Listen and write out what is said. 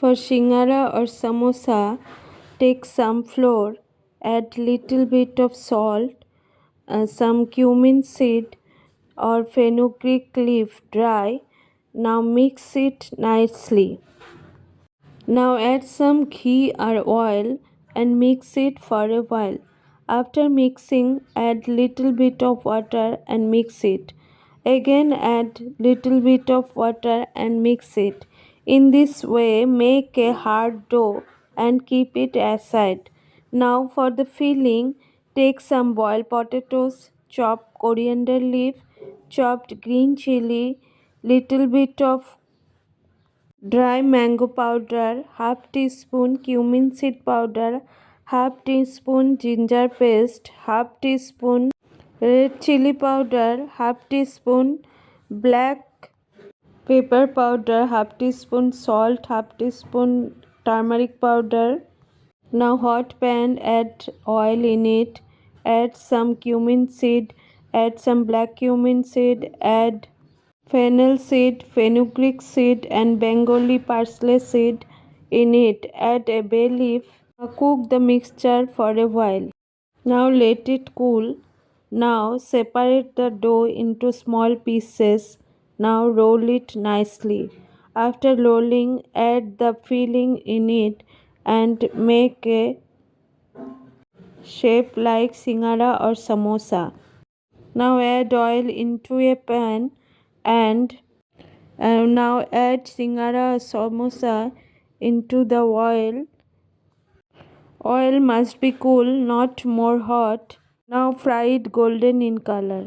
For shingara or samosa, take some flour, add little bit of salt, some cumin seed or fenugreek leaf dry. Now mix it nicely. Now add some ghee or oil and mix it for a while. After mixing, add little bit of water and mix it. Again add little bit of water and mix it. In this way, make a hard dough and keep it aside. Now for the filling, take some boiled potatoes, chopped coriander leaf, chopped green chili, little bit of dry mango powder, half teaspoon cumin seed powder, half teaspoon ginger paste, half teaspoon red chili powder, half teaspoon black pepper powder, half teaspoon salt, half teaspoon turmeric powder. Now hot pan, add oil in it, add some cumin seed, add some black cumin seed, add fennel seed, fenugreek seed, and Bengali parsley seed in it. Add a bay leaf. Cook the mixture for a while. Now let it cool. Now separate the dough into small pieces. Now roll it nicely. After rolling, add the filling in it and make a shape like Shingara or samosa. Now add oil into a pan and now add Shingara samosa into the oil. Oil must be cool, not more hot. Now fry it golden in color.